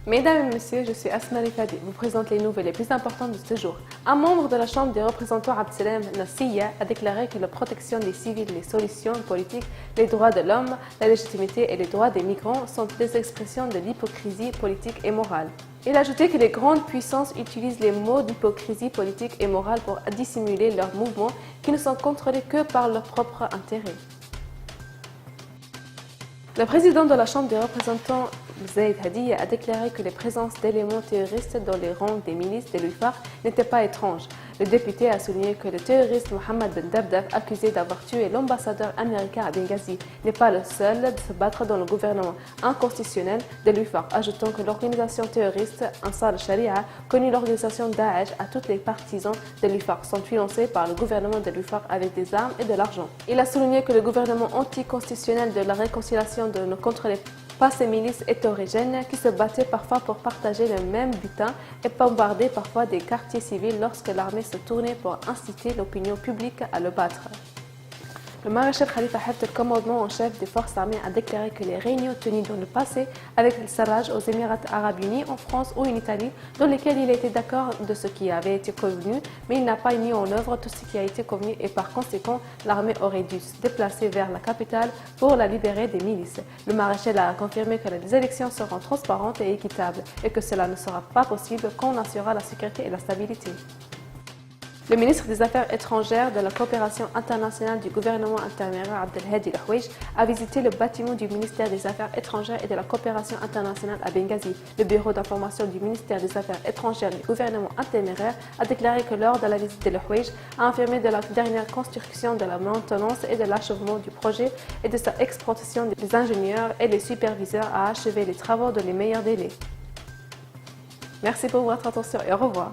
Mesdames et messieurs, je suis Asma Rifadi. Vous présente les nouvelles les plus importantes de ce jour. Un membre de la Chambre des représentants, Abdeslam Nassiya, a déclaré que la protection des civils, les solutions politiques, les droits de l'homme, la légitimité et les droits des migrants sont des expressions de l'hypocrisie politique et morale. Il a ajouté que les grandes puissances utilisent les mots d'hypocrisie politique et morale pour dissimuler leurs mouvements qui ne sont contrôlés que par leur propre intérêt. Le président de la Chambre des représentants, Zaid Hadiya, a déclaré que les présences d'éléments terroristes dans les rangs des milices de l'UFAR n'étaient pas étranges. Le député a souligné que le terroriste Mohamed Ben Dabdab, accusé d'avoir tué l'ambassadeur américain à Benghazi, n'est pas le seul de se battre dans le gouvernement inconstitutionnel de l'UFAR, ajoutant que l'organisation terroriste Ansar al-Sharia, connue l'organisation Daesh à tous les partisans de l'UFAR, sont financés par le gouvernement de l'UFAR avec des armes et de l'argent. Il a souligné que le gouvernement anticonstitutionnel de la réconciliation ne contrôlait pas ces milices hétérogènes qui se battaient parfois pour partager le même butin et bombardaient parfois des quartiers civils lorsque l'armée se tournait pour inciter l'opinion publique à le battre. Le maréchal Khalifa Haftar, commandant en chef des forces armées, a déclaré que les réunions tenues dans le passé avec le Sarraj aux Émirats arabes unis, en France ou en Italie, dans lesquelles il était d'accord de ce qui avait été convenu, mais il n'a pas mis en œuvre tout ce qui a été convenu et par conséquent, l'armée aurait dû se déplacer vers la capitale pour la libérer des milices. Le maréchal a confirmé que les élections seront transparentes et équitables et que cela ne sera pas possible qu'on assurera la sécurité et la stabilité. Le ministre des Affaires étrangères de la coopération internationale du gouvernement intérimaire, Abdelhadi El-Houej, a visité le bâtiment du ministère des Affaires étrangères et de la coopération internationale à Benghazi. Le bureau d'information du ministère des Affaires étrangères du gouvernement intérimaire a déclaré que lors de la visite de El-Houej a affirmé de la dernière construction, de la maintenance et de l'achèvement du projet et de sa exploitation des ingénieurs et des superviseurs à achever les travaux dans les meilleurs délais. Merci pour votre attention et au revoir.